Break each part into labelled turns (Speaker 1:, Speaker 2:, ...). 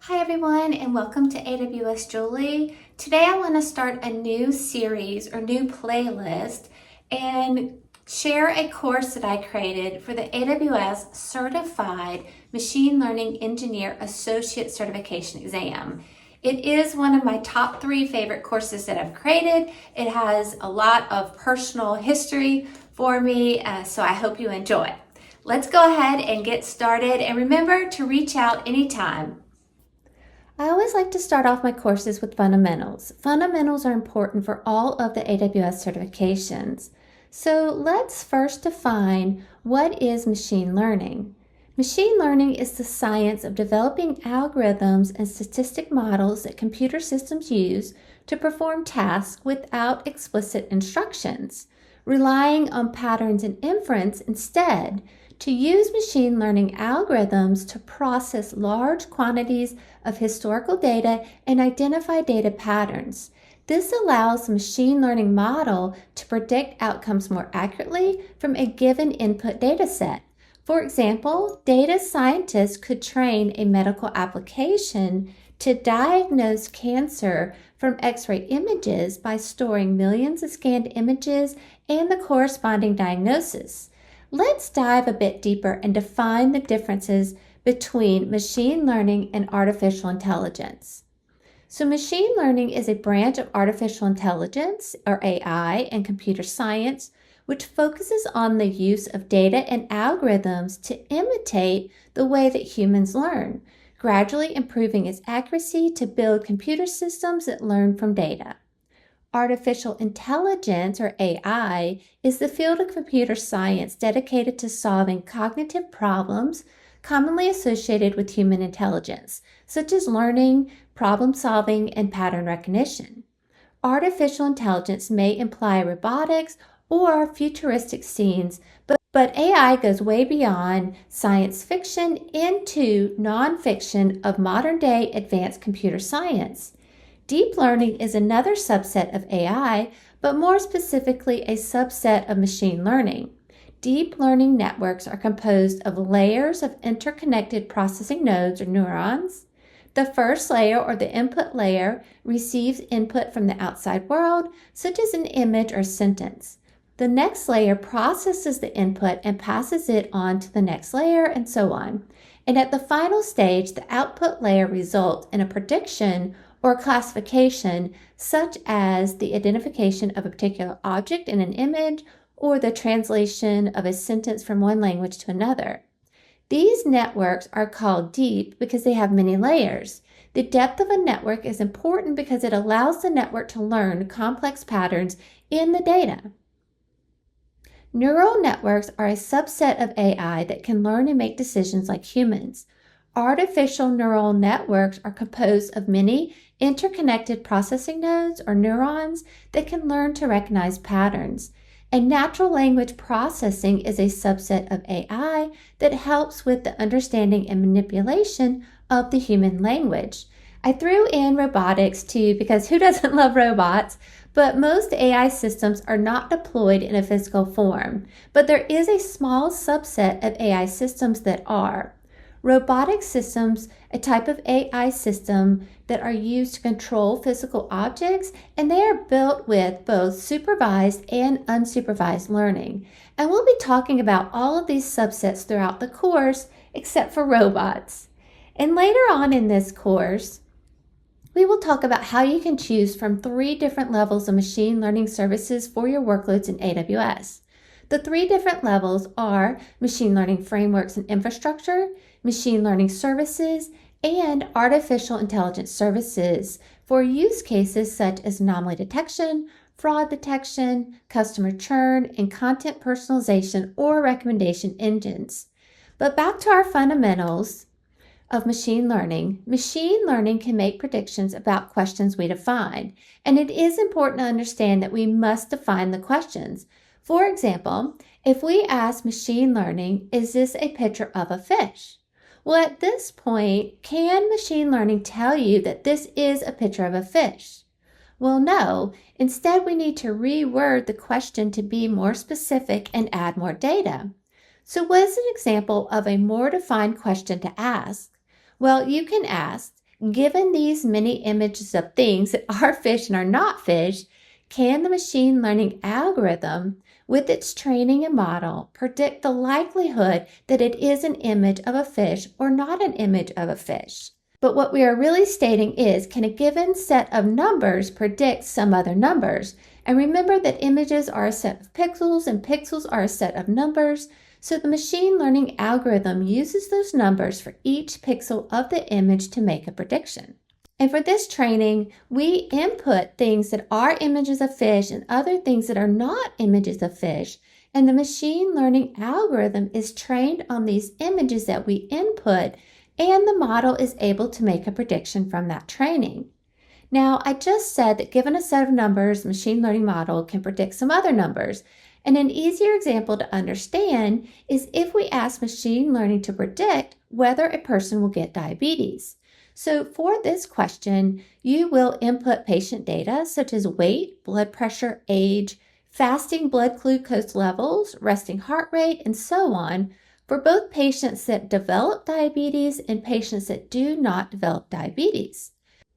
Speaker 1: Hi everyone, and welcome to AWS Julie. Today I want to start a new series or new playlist and share a course that I created for the AWS Certified Machine Learning Engineer Associate Certification Exam. It is one of my top 3 favorite courses that I've created. It has a lot of personal history for me, so I hope you enjoy. Let's go ahead and get started, and remember to reach out anytime. I always like to start off my courses with fundamentals. Fundamentals are important for all of the AWS certifications. So let's first define what is machine learning. Machine learning is the science of developing algorithms and statistic models that computer systems use to perform tasks without explicit instructions, relying on patterns and inference instead. To use machine learning algorithms to process large quantities of historical data and identify data patterns. This allows the machine learning model to predict outcomes more accurately from a given input data set. For example, data scientists could train a medical application to diagnose cancer from X-ray images by storing millions of scanned images and the corresponding diagnosis. Let's dive a bit deeper and define the differences between machine learning and artificial intelligence. So machine learning is a branch of artificial intelligence, or AI, and computer science, which focuses on the use of data and algorithms to imitate the way that humans learn, gradually improving its accuracy to build computer systems that learn from data. Artificial intelligence, or AI, is the field of computer science dedicated to solving cognitive problems commonly associated with human intelligence, such as learning, problem solving, and pattern recognition. Artificial intelligence may imply robotics or futuristic scenes, but AI goes way beyond science fiction into nonfiction of modern-day advanced computer science. Deep learning is another subset of AI, but more specifically a subset of machine learning. Deep learning networks are composed of layers of interconnected processing nodes or neurons. The first layer, or the input layer, receives input from the outside world, such as an image or sentence. The next layer processes the input and passes it on to the next layer, and so on. And at the final stage, the output layer results in a prediction or classification, such as the identification of a particular object in an image or the translation of a sentence from one language to another. These networks are called deep because they have many layers. The depth of a network is important because it allows the network to learn complex patterns in the data. Neural networks are a subset of AI that can learn and make decisions like humans. Artificial neural networks are composed of many interconnected processing nodes, or neurons, that can learn to recognize patterns. And natural language processing is a subset of AI that helps with the understanding and manipulation of the human language. I threw in robotics too because who doesn't love robots? But most AI systems are not deployed in a physical form. But there is a small subset of AI systems that are. Robotic systems, a type of AI system that are used to control physical objects, and they are built with both supervised and unsupervised learning. And we'll be talking about all of these subsets throughout the course, except for robots. And later on in this course, we will talk about how you can choose from 3 different levels of machine learning services for your workloads in AWS. The 3 different levels are machine learning frameworks and infrastructure, machine learning services, and artificial intelligence services for use cases such as anomaly detection, fraud detection, customer churn, and content personalization or recommendation engines. But back to our fundamentals of machine learning can make predictions about questions we define, and it is important to understand that we must define the questions. For example, if we ask machine learning, is this a picture of a fish? Well, at this point, can machine learning tell you that this is a picture of a fish? Well, no. Instead, we need to reword the question to be more specific and add more data. So what is an example of a more defined question to ask? Well, you can ask, Given these many images of things that are fish and are not fish, can the machine learning algorithm, with its training and model, predict the likelihood that it is an image of a fish or not an image of a fish? But what we are really stating is, can a given set of numbers predict some other numbers? And remember that images are a set of pixels and pixels are a set of numbers. So the machine learning algorithm uses those numbers for each pixel of the image to make a prediction. And for this training, we input things that are images of fish and other things that are not images of fish. And the machine learning algorithm is trained on these images that we input, and the model is able to make a prediction from that training. Now, I just said that given a set of numbers, the machine learning model can predict some other numbers. And an easier example to understand is if we ask machine learning to predict whether a person will get diabetes. So for this question, you will input patient data such as weight, blood pressure, age, fasting blood glucose levels, resting heart rate, and so on, for both patients that develop diabetes and patients that do not develop diabetes.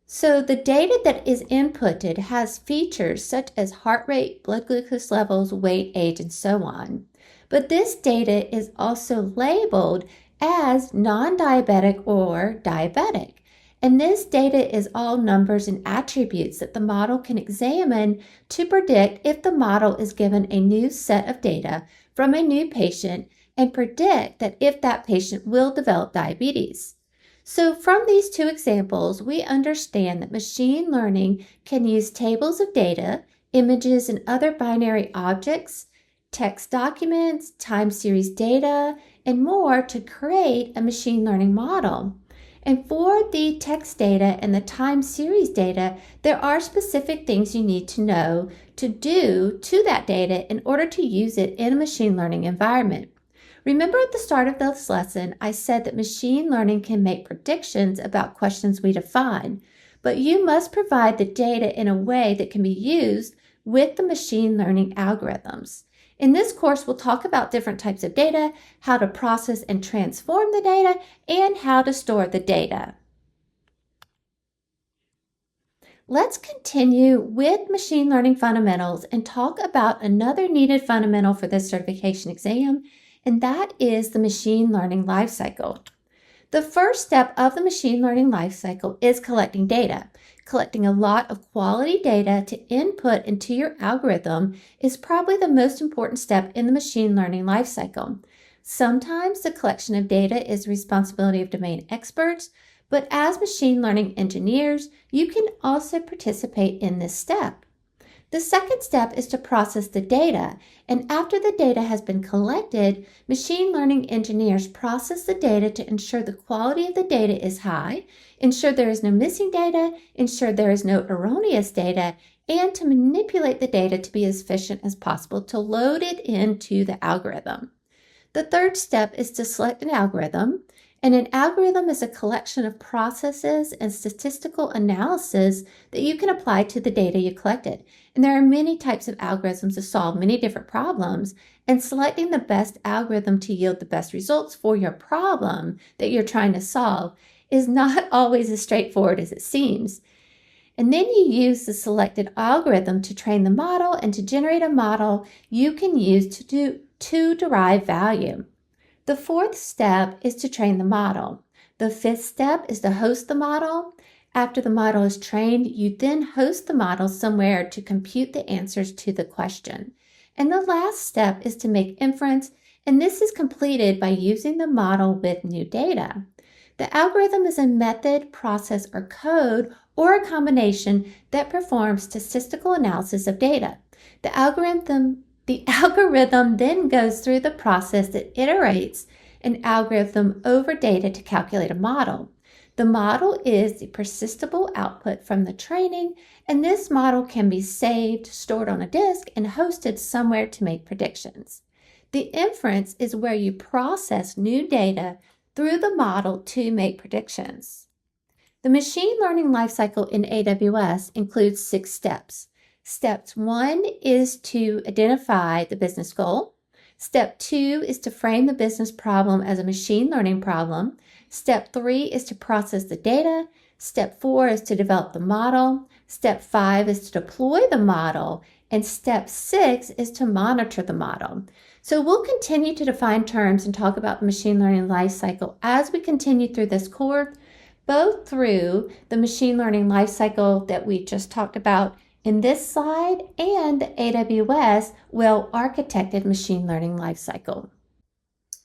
Speaker 1: So the data that is inputted has features such as heart rate, blood glucose levels, weight, age, and so on. But this data is also labeled as non-diabetic or diabetic. And this data is all numbers and attributes that the model can examine to predict if the model is given a new set of data from a new patient and predict that if that patient will develop diabetes. So from these two examples, we understand that machine learning can use tables of data, images and other binary objects, text documents, time series data, and more to create a machine learning model. And for the text data and the time series data, there are specific things you need to know to do to that data in order to use it in a machine learning environment. Remember at the start of this lesson, I said that machine learning can make predictions about questions we define, but you must provide the data in a way that can be used with the machine learning algorithms. In this course, we'll talk about different types of data, how to process and transform the data, and how to store the data. Let's continue with machine learning fundamentals and talk about another needed fundamental for this certification exam, and that is the machine learning lifecycle. The first step of the machine learning lifecycle is collecting data. Collecting a lot of quality data to input into your algorithm is probably the most important step in the machine learning lifecycle. Sometimes the collection of data is the responsibility of domain experts, but as machine learning engineers, you can also participate in this step. The second step is to process the data, and after the data has been collected, machine learning engineers process the data to ensure the quality of the data is high, ensure there is no missing data, ensure there is no erroneous data, and to manipulate the data to be as efficient as possible to load it into the algorithm. The third step is to select an algorithm. And an algorithm is a collection of processes and statistical analysis that you can apply to the data you collected. And there are many types of algorithms to solve many different problems, and selecting the best algorithm to yield the best results for your problem that you're trying to solve is not always as straightforward as it seems. And then you use the selected algorithm to train the model and to generate a model you can use to derive value. The fourth step is to train the model. The fifth step is to host the model. After the model is trained, you then host the model somewhere to compute the answers to the question. And the last step is to make inference, and this is completed by using the model with new data. The algorithm is a method, process, or code, or a combination that performs statistical analysis of data. The algorithm then goes through the process that iterates an algorithm over data to calculate a model. The model is the persistible output from the training, and this model can be saved, stored on a disk, and hosted somewhere to make predictions. The inference is where you process new data through the model to make predictions. The machine learning lifecycle in AWS includes 6 steps. Step 1 is to identify the business goal. Step 2 is to frame the business problem as a machine learning problem. Step 3 is to process the data. Step 4 is to develop the model. Step 5 is to deploy the model. And step 6 is to monitor the model. So we'll continue to define terms and talk about the machine learning lifecycle as we continue through this course, both through the machine learning lifecycle that we just talked about in this slide and the AWS well-architected machine learning lifecycle.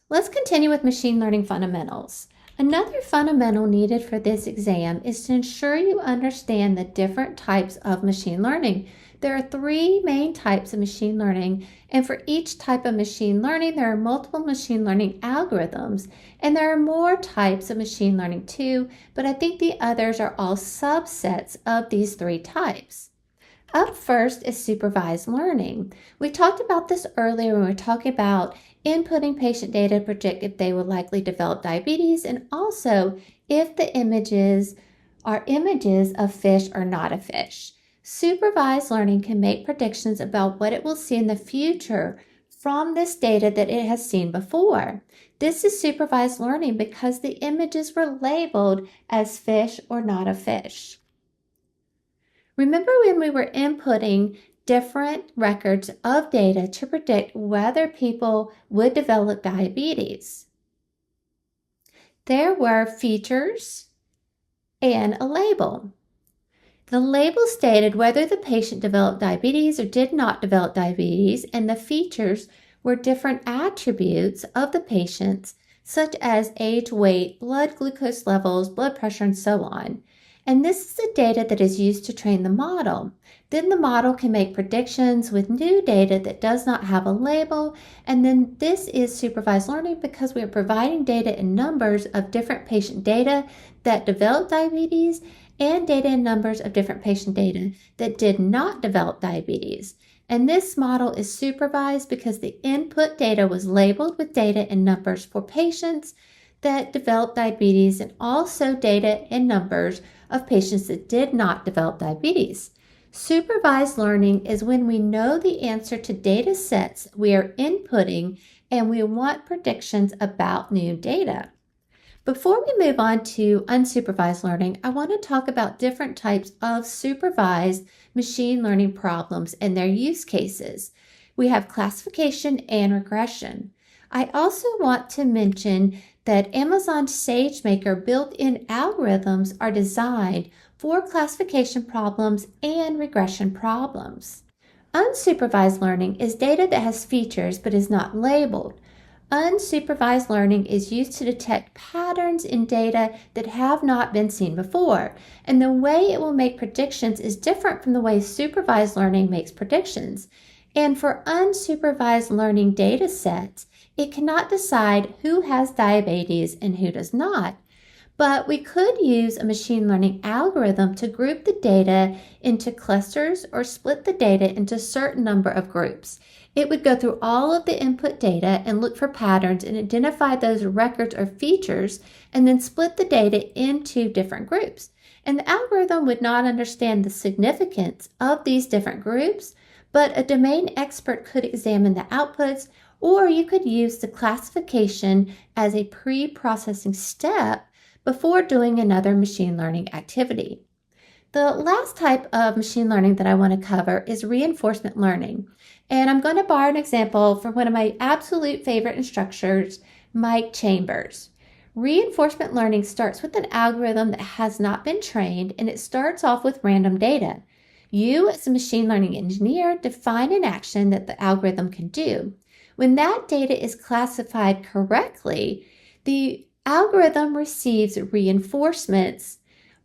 Speaker 1: Let's continue with machine learning fundamentals. Another fundamental needed for this exam is to ensure you understand the different types of machine learning. There are 3 main types of machine learning, and for each type of machine learning, there are multiple machine learning algorithms, and there are more types of machine learning too, but I think the others are all subsets of these 3 types. Up first is supervised learning. We talked about this earlier when we were talking about inputting patient data to predict if they will likely develop diabetes, and also if the images are images of fish or not a fish. Supervised learning can make predictions about what it will see in the future from this data that it has seen before. This is supervised learning because the images were labeled as fish or not a fish. Remember when we were inputting different records of data to predict whether people would develop diabetes? There were features and a label. The label stated whether the patient developed diabetes or did not develop diabetes, and the features were different attributes of the patients, such as age, weight, blood glucose levels, blood pressure, and so on. And this is the data that is used to train the model. Then the model can make predictions with new data that does not have a label, and then this is supervised learning because we are providing data in numbers of different patient data that developed diabetes and data in numbers of different patient data that did not develop diabetes. And this model is supervised because the input data was labeled with data and numbers for patients that developed diabetes and also data and numbers of patients that did not develop diabetes. Supervised learning is when we know the answer to data sets we are inputting and we want predictions about new data. Before we move on to unsupervised learning, I want to talk about different types of supervised machine learning problems and their use cases. We have classification and regression. I also want to mention that Amazon SageMaker built-in algorithms are designed for classification problems and regression problems. Unsupervised learning is data that has features but is not labeled. Unsupervised learning is used to detect patterns in data that have not been seen before, and the way it will make predictions is different from the way supervised learning makes predictions. And for unsupervised learning data sets, it cannot decide who has diabetes and who does not. But we could use a machine learning algorithm to group the data into clusters or split the data into a certain number of groups. It would go through all of the input data and look for patterns and identify those records or features and then split the data into different groups. And the algorithm would not understand the significance of these different groups, but a domain expert could examine the outputs, or you could use the classification as a pre-processing step before doing another machine learning activity. The last type of machine learning that I want to cover is reinforcement learning. And I'm going to borrow an example from one of my absolute favorite instructors, Mike Chambers. Reinforcement learning starts with an algorithm that has not been trained, and it starts off with random data. You, as a machine learning engineer, define an action that the algorithm can do. When that data is classified correctly, the algorithm receives reinforcements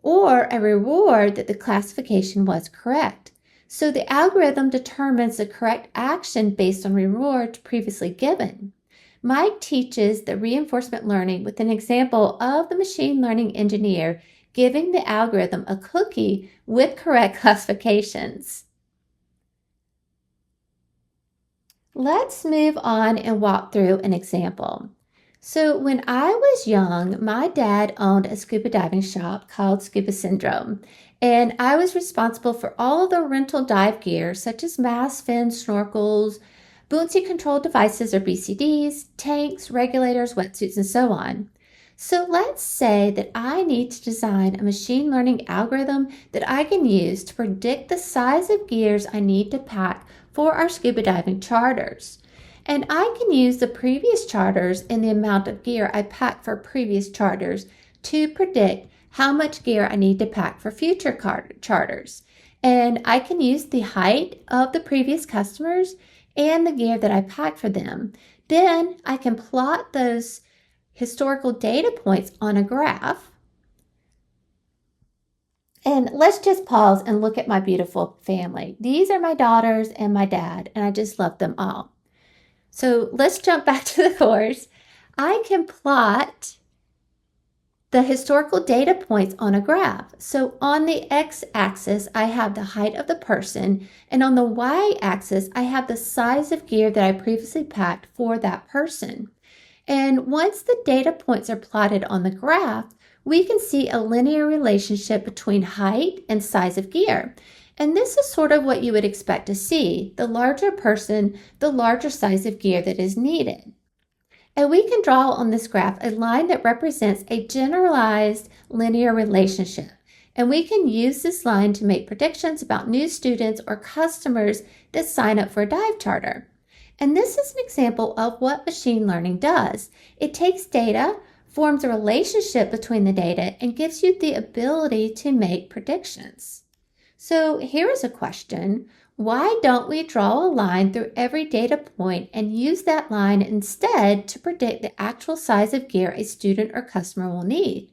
Speaker 1: or a reward that the classification was correct. So the algorithm determines the correct action based on rewards previously given. Mike teaches the reinforcement learning with an example of the machine learning engineer giving the algorithm a cookie with correct classifications. Let's move on and walk through an example. So when I was young, my dad owned a scuba diving shop called Scuba Syndrome, and I was responsible for all of the rental dive gear such as masks, fins, snorkels, buoyancy control devices or BCDs, tanks, regulators, wetsuits, and so on. So let's say that I need to design a machine learning algorithm that I can use to predict the size of gears I need to pack for our scuba diving charters. And I can use the previous charters and the amount of gear I packed for previous charters to predict how much gear I need to pack for future charters. And I can use the height of the previous customers and the gear that I packed for them. Then I can plot those historical data points on a graph. And let's just pause and look at my beautiful family. These are my daughters and my dad, and I just love them all. So let's jump back to the course. I can plot the historical data points on a graph. So on the x-axis, I have the height of the person, and on the y-axis, I have the size of gear that I previously packed for that person. And once the data points are plotted on the graph, we can see a linear relationship between height and size of gear. And this is sort of what you would expect to see. The larger person, the larger size of gear that is needed. And we can draw on this graph a line that represents a generalized linear relationship. And we can use this line to make predictions about new students or customers that sign up for a dive charter. And this is an example of what machine learning does. It takes data, forms a relationship between the data, and gives you the ability to make predictions. So here is a question. Why don't we draw a line through every data point and use that line instead to predict the actual size of gear a student or customer will need?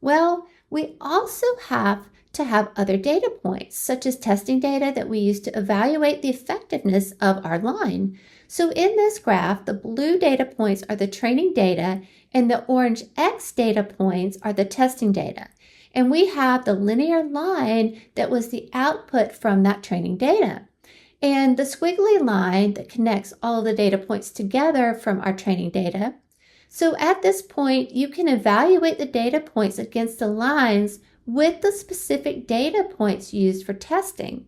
Speaker 1: Well, we also have to have other data points, such as testing data that we use to evaluate the effectiveness of our line. So in this graph, the blue data points are the training data, and the orange X data points are the testing data. And we have the linear line that was the output from that training data. And the squiggly line that connects all of the data points together from our training data. So at this point, you can evaluate the data points against the lines with the specific data points used for testing.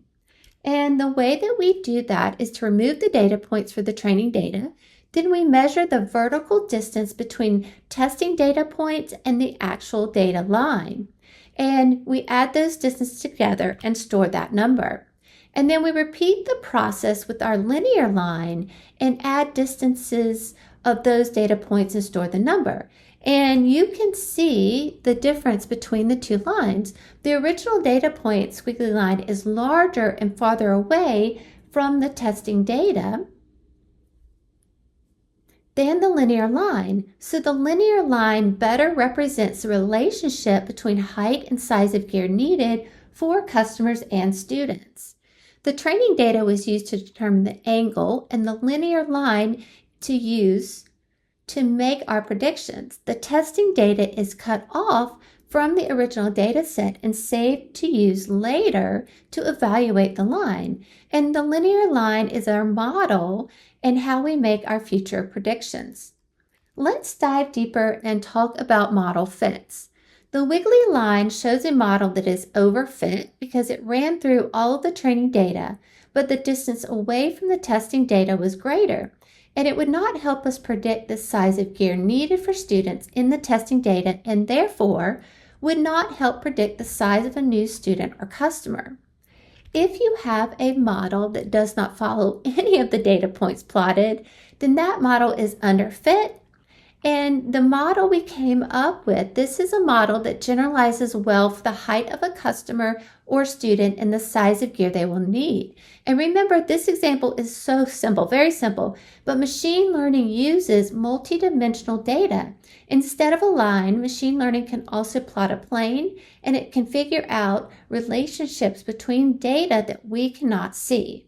Speaker 1: And the way that we do that is to remove the data points for the training data. Then we measure the vertical distance between testing data points and the actual data line. And we add those distances together and store that number. And then we repeat the process with our linear line and add distances of those data points and store the number. And you can see the difference between the two lines. The original data point squiggly line is larger and farther away from the testing data than the linear line. So the linear line better represents the relationship between height and size of gear needed for customers and students. The training data was used to determine the angle, and the linear line to use to make our predictions. The testing data is cut off from the original data set and saved to use later to evaluate the line. And the linear line is our model and how we make our future predictions. Let's dive deeper and talk about model fits. The wiggly line shows a model that is overfit because it ran through all of the training data, but the distance away from the testing data was greater. And it would not help us predict the size of gear needed for students in the testing data, and therefore would not help predict the size of a new student or customer. If you have a model that does not follow any of the data points plotted, then that model is underfit. And the model we came up with, this is a model that generalizes well for the height of a customer or student and the size of gear they will need. And remember, this example is so simple, very simple, but machine learning uses multidimensional data. Instead of a line, machine learning can also plot a plane, and it can figure out relationships between data that we cannot see.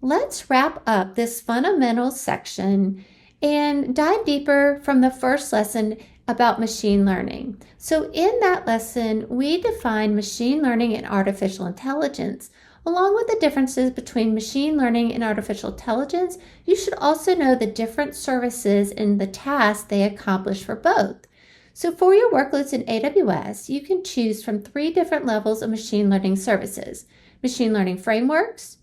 Speaker 1: Let's wrap up this fundamental section and dive deeper from the first lesson about machine learning. So in that lesson, we defined machine learning and artificial intelligence. Along with the differences between machine learning and artificial intelligence, you should also know the different services and the tasks they accomplish for both. So for your workloads in AWS, you can choose from 3 different levels of machine learning services: machine learning frameworks,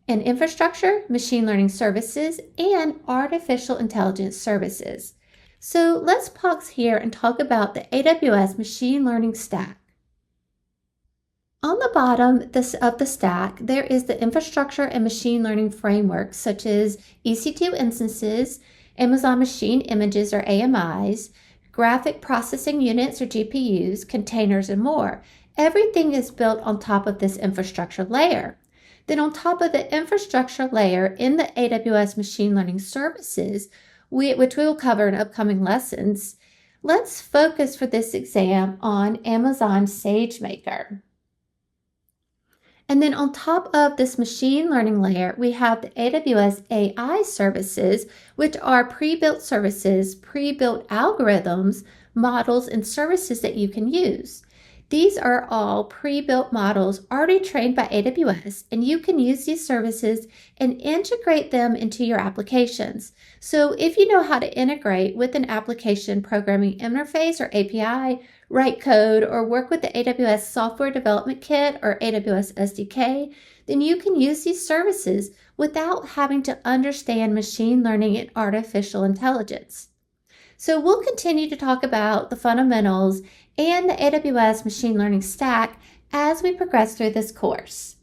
Speaker 1: and infrastructure, machine learning services, and artificial intelligence services. So let's pause here and talk about the AWS machine learning stack. On the bottom of the stack, there is the infrastructure and machine learning frameworks such as EC2 instances, Amazon Machine Images or AMIs, graphic processing units or GPUs, containers, and more. Everything is built on top of this infrastructure layer. Then on top of the infrastructure layer in the AWS machine learning services, which we will cover in upcoming lessons, let's focus for this exam on Amazon SageMaker. And then on top of this machine learning layer, we have the AWS AI services, which are pre-built services, pre-built algorithms, models, and services that you can use. These are all pre-built models already trained by AWS, and you can use these services and integrate them into your applications. So if you know how to integrate with an application programming interface or API, write code, or work with the AWS Software Development Kit or AWS SDK, then you can use these services without having to understand machine learning and artificial intelligence. So we'll continue to talk about the fundamentals and the AWS machine learning stack as we progress through this course.